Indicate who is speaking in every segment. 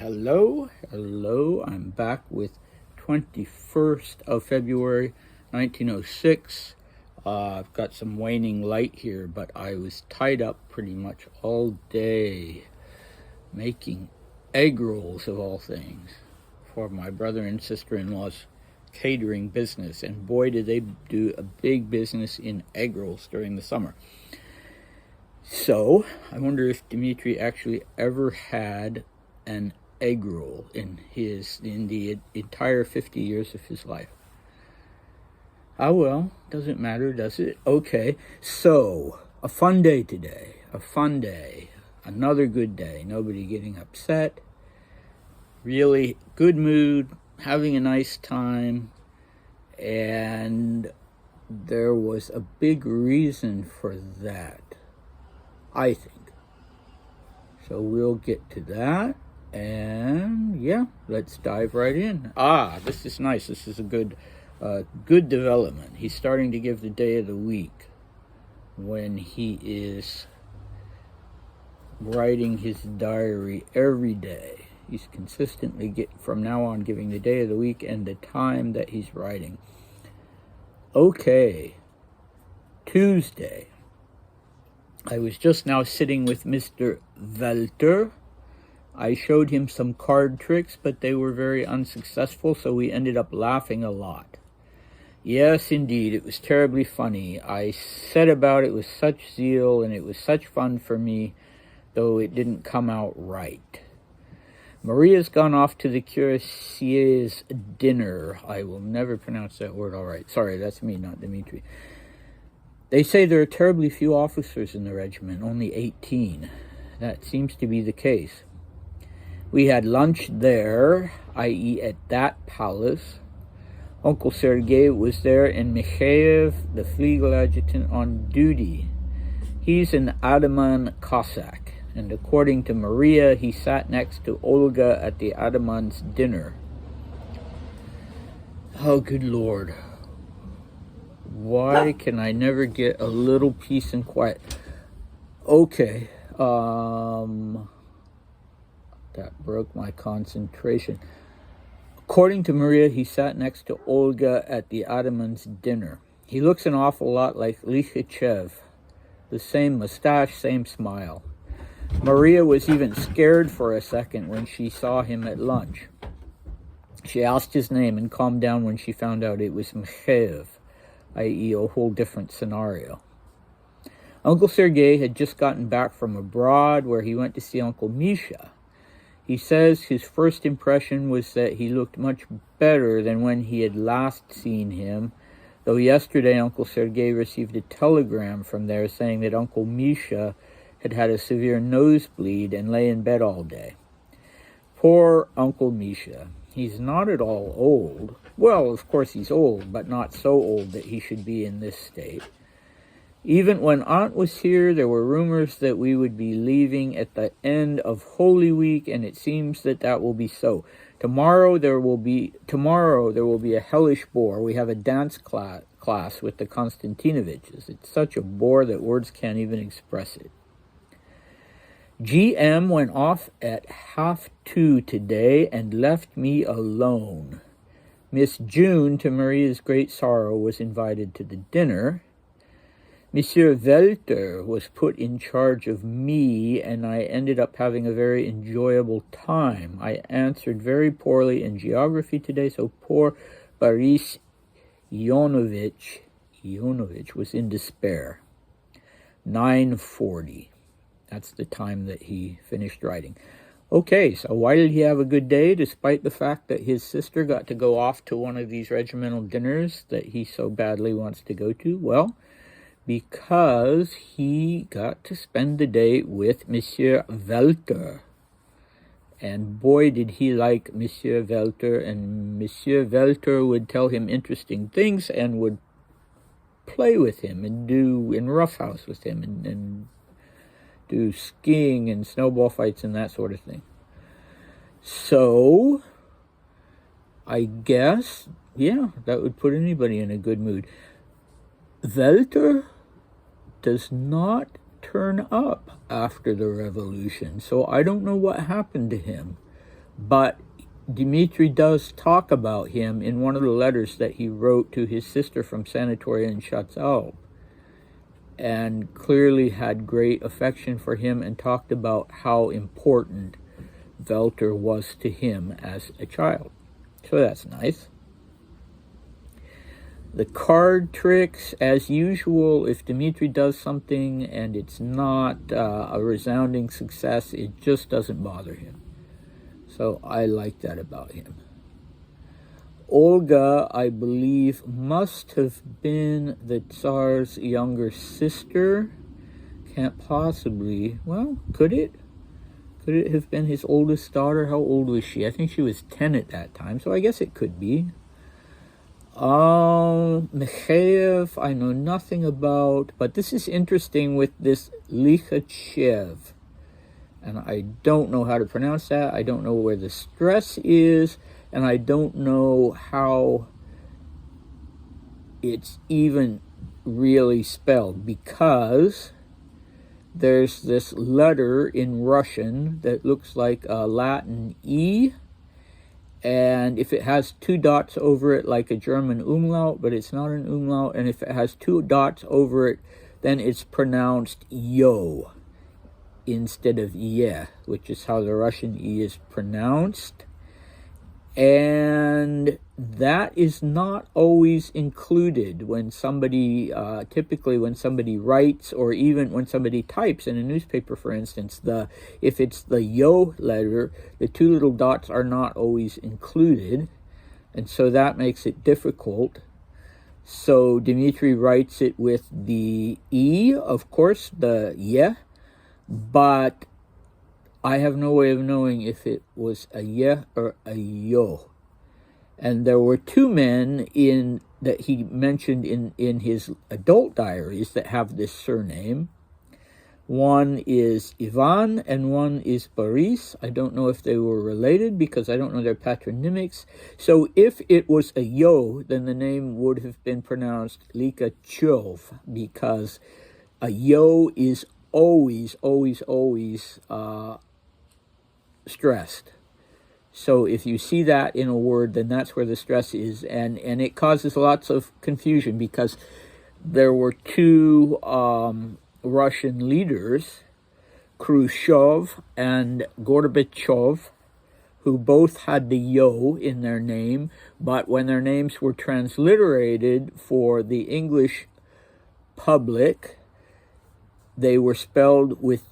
Speaker 1: Hello, I'm back with 21st of February, 1906. I've got some waning light here, but I was tied up pretty much all day making egg rolls, of all things, for my brother and sister-in-law's catering business. And boy, did they do a big business in egg rolls during the summer. So, I wonder if Dmitri actually ever had an egg roll in the entire 50 years of his life. Ah, well, doesn't matter, does it? Okay, so a fun day today. A fun day. Another good day. Nobody getting upset. Really good mood, having a nice time. And there was a big reason for that, I think. So we'll get to that. And yeah, let's dive right in. This is nice. This is a good development. He's starting to give the day of the week when he is writing his diary every day. He's consistently from now on giving the day of the week and the time that he's writing. Okay, Tuesday. I was just now sitting with Mr. Welter. I showed him some card tricks, but they were very unsuccessful, so we ended up laughing a lot. Yes, indeed, it was terribly funny. I set about it with such zeal, and it was such fun for me, though it didn't come out right. Maria's gone off to the cuirassier's dinner. I will never pronounce that word all right. Sorry, that's me, not Dmitri. They say there are terribly few officers in the regiment, only 18. That seems to be the case. We had lunch there, i.e. at that palace. Uncle Sergei was there, and Mikhail, the Fliegel adjutant, on duty. He's an Ataman Cossack, and according to Maria, he sat next to Olga at the Ataman's dinner. Oh, good Lord. Why can I never get a little peace and quiet? Okay, that broke my concentration. According to Maria, he sat next to Olga at the Ataman's dinner. He looks an awful lot like Likhachev. The same mustache, same smile. Maria was even scared for a second when she saw him at lunch. She asked his name and calmed down when she found out it was Mikhail, i.e. a whole different scenario. Uncle Sergei had just gotten back from abroad where he went to see Uncle Misha. He says his first impression was that he looked much better than when he had last seen him, though yesterday Uncle Sergei received a telegram from there saying that Uncle Misha had had a severe nosebleed and lay in bed all day. Poor Uncle Misha. He's not at all old. Well, of course he's old, but not so old that he should be in this state. Even when Aunt was here, there were rumors that we would be leaving at the end of Holy Week, and it seems that will be so. Tomorrow there will be a hellish bore. We have a dance class with the Konstantinoviches. It's such a bore that words can't even express it. GM went off at 1:30 today and left me alone. Miss June, to Maria's great sorrow, was invited to the dinner. Monsieur Welter was put in charge of me, and I ended up having a very enjoyable time. I answered very poorly in geography today, so poor Boris Ionovich was in despair. 9:40. That's the time that he finished writing. Okay, so why did he have a good day, despite the fact that his sister got to go off to one of these regimental dinners that he so badly wants to go to? Well, because he got to spend the day with Monsieur Welter. And boy, did he like Monsieur Welter, and Monsieur Welter would tell him interesting things and would play with him and do in roughhouse with him and do skiing and snowball fights and that sort of thing. So, I guess, yeah, that would put anybody in a good mood. Welter does not turn up after the revolution, so I don't know what happened to him. but Dmitri does talk about him in one of the letters that he wrote to his sister from Sanatoria in Shatzal, and clearly had great affection for him and talked about how important Welter was to him as a child. So that's nice. The card tricks, as usual, if Dmitri does something and it's not a resounding success, it just doesn't bother him. So I like that about him. Olga, I believe, must have been the Tsar's younger sister. Can't possibly. Well, could it? Could it have been his oldest daughter? How old was she? I think she was 10 at that time, so I guess it could be. Mikhail, I know nothing about, but this is interesting with this Likhachev. And I don't know how to pronounce that. I don't know where the stress is, and I don't know how it's even really spelled, because there's this letter in Russian that looks like a Latin E, and if it has 2 dots over it like a German umlaut, but it's not an umlaut, and if it has 2 dots over it, then it's pronounced yo instead of ye, which is how the Russian E is pronounced. And that is not always included when somebody, typically when somebody writes, or even when somebody types in a newspaper, for instance, if it's the yo letter, the 2 little dots are not always included, and so that makes it difficult. So Dmitri writes it with the E, of course, the ye, but I have no way of knowing if it was a ye or a yo. And there were 2 men that he mentioned in his adult diaries that have this surname. One is Ivan and one is Boris. I don't know if they were related because I don't know their patronymics. So if it was a yo, then the name would have been pronounced Likachov, because a yo is always stressed. So if you see that in a word, then that's where the stress is, and it causes lots of confusion, because there were 2 Russian leaders, Khrushchev and Gorbachev, who both had the yo in their name, but when their names were transliterated for the English public, they were spelled with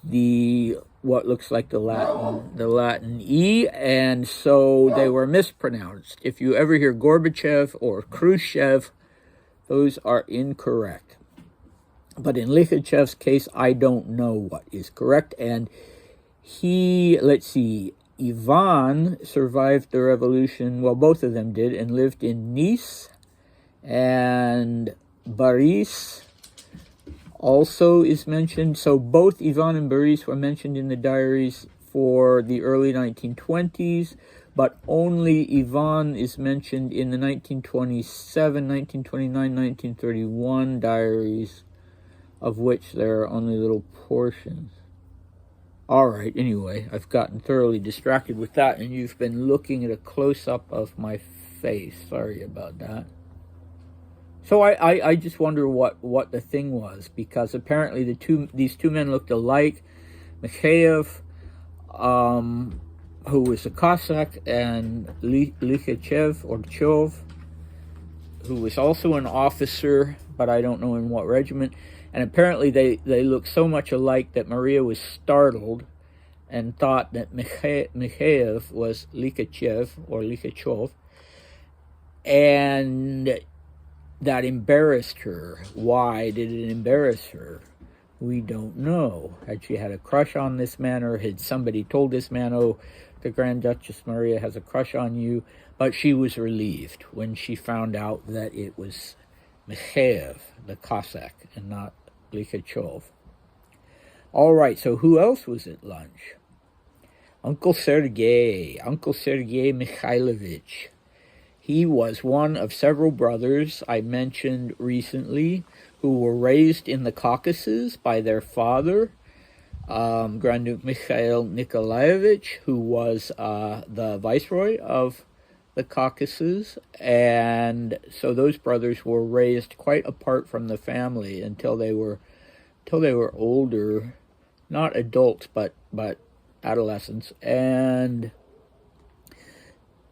Speaker 1: what looks like the Latin E, and so they were mispronounced. If you ever hear Gorbachev or Khrushchev, those are incorrect. But in Likhachev's case, I don't know what is correct. And let's see, Ivan survived the revolution, well, both of them did, and lived in Nice. And Boris also is mentioned. So both Ivan and Boris were mentioned in the diaries for the early 1920s, but only Ivan is mentioned in the 1927, 1929, 1931 diaries, of which there are only little portions. All right, anyway, I've gotten thoroughly distracted with that, and you've been looking at a close-up of my face. Sorry about that. So I just wonder what the thing was, because apparently these two men looked alike. Mikhail, who was a Cossack, and Likhachev or Chov, who was also an officer, but I don't know in what regiment. And apparently they looked so much alike that Maria was startled and thought that Mikhail was Likhachev or Likhachov, and that embarrassed her. Why did it embarrass her? We don't know. Had she had a crush on this man, or had somebody told this man, oh, the Grand Duchess Maria has a crush on you? But she was relieved when she found out that it was Mikhail, the Cossack, and not Likhachov. All right, so who else was at lunch? Uncle Sergei Mikhailovich. He was one of several brothers I mentioned recently who were raised in the Caucasus by their father. Grand Duke Mikhail Nikolaevich, who was the viceroy of the Caucasus, and so those brothers were raised quite apart from the family until they were older, not adults, but adolescents. And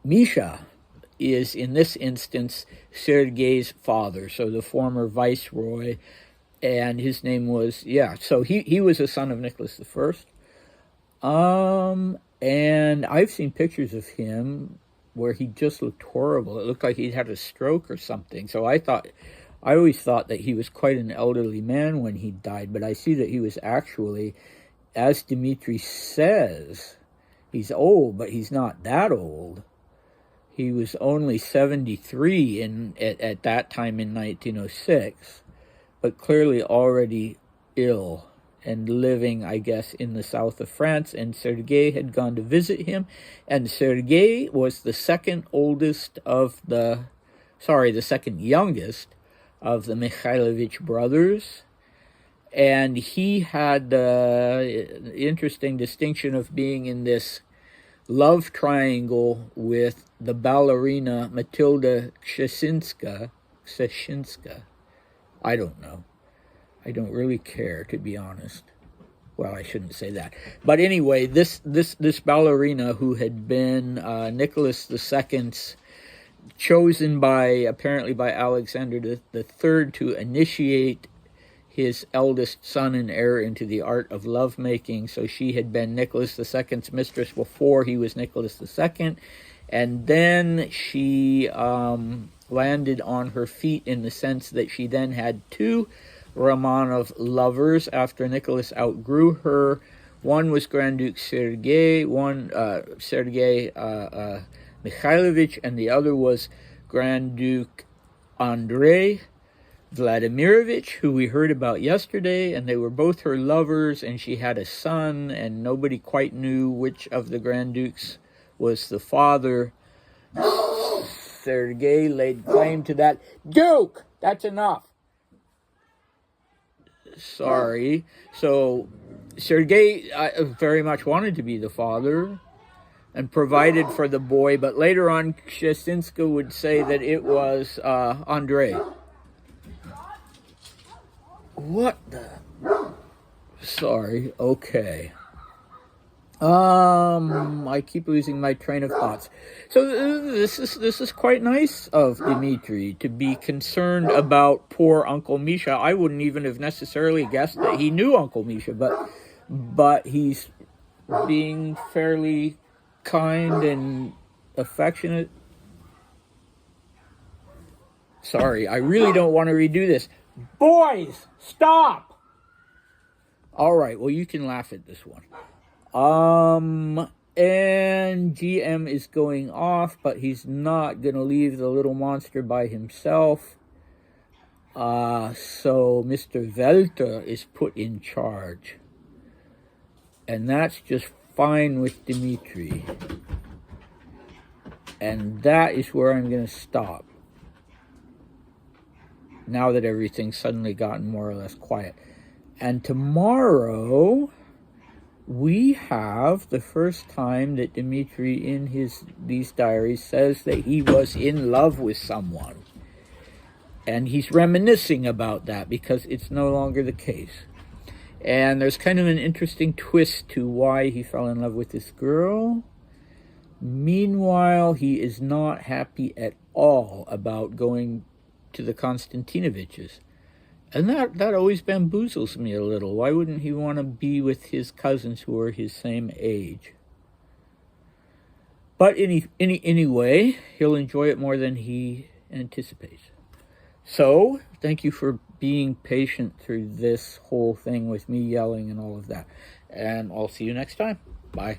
Speaker 1: Misha is, in this instance, Sergei's father, so the former viceroy, and his name was, so he was a son of Nicholas I. And I've seen pictures of him where he just looked horrible. It looked like he'd had a stroke or something. So I always thought that he was quite an elderly man when he died, but I see that he was actually, as Dmitri says, he's old, but he's not that old. He was only 73 at that time in 1906, but clearly already ill and living, I guess, in the south of France. And Sergei had gone to visit him, and Sergei was the second youngest of the Mikhailovich brothers. And he had the interesting distinction of being in this love triangle with the ballerina Matilda Ksheshinska. I don't know. I don't really care, to be honest. Well, I shouldn't say that. But anyway, this ballerina, who had been Nicholas II's, chosen apparently by Alexander III to initiate his eldest son and heir into the art of lovemaking. So she had been Nicholas II's mistress before he was Nicholas II. And then she landed on her feet in the sense that she then had two Romanov lovers after Nicholas outgrew her. One was Grand Duke Sergei, Sergei Mikhailovich, and the other was Grand Duke Andrei Vladimirovich, who we heard about yesterday, and they were both her lovers, and she had a son, and nobody quite knew which of the Grand Dukes was the father. Sergei laid claim to that. Duke! That's enough. Sorry. So Sergei very much wanted to be the father and provided for the boy, but later on Ksheshinska would say that it was Andrei. What the? Sorry. Okay. I keep losing my train of thoughts. So this is quite nice of Dmitri to be concerned about poor Uncle Misha. I wouldn't even have necessarily guessed that he knew Uncle Misha, but he's being fairly kind and affectionate. Sorry, I really don't want to redo this. Boys, stop! All right, well, you can laugh at this one. And GM is going off, but he's not going to leave the little monster by himself. So Mr. Welter is put in charge. And that's just fine with Dmitri. And that is where I'm going to stop, now that everything's suddenly gotten more or less quiet. And tomorrow we have the first time that Dmitri in these diaries says that he was in love with someone. And he's reminiscing about that because it's no longer the case. And there's kind of an interesting twist to why he fell in love with this girl. Meanwhile, he is not happy at all about going to the Konstantinoviches. And that always bamboozles me a little. Why wouldn't he want to be with his cousins who are his same age? But anyway, he'll enjoy it more than he anticipates. So, thank you for being patient through this whole thing with me yelling and all of that. And I'll see you next time. Bye.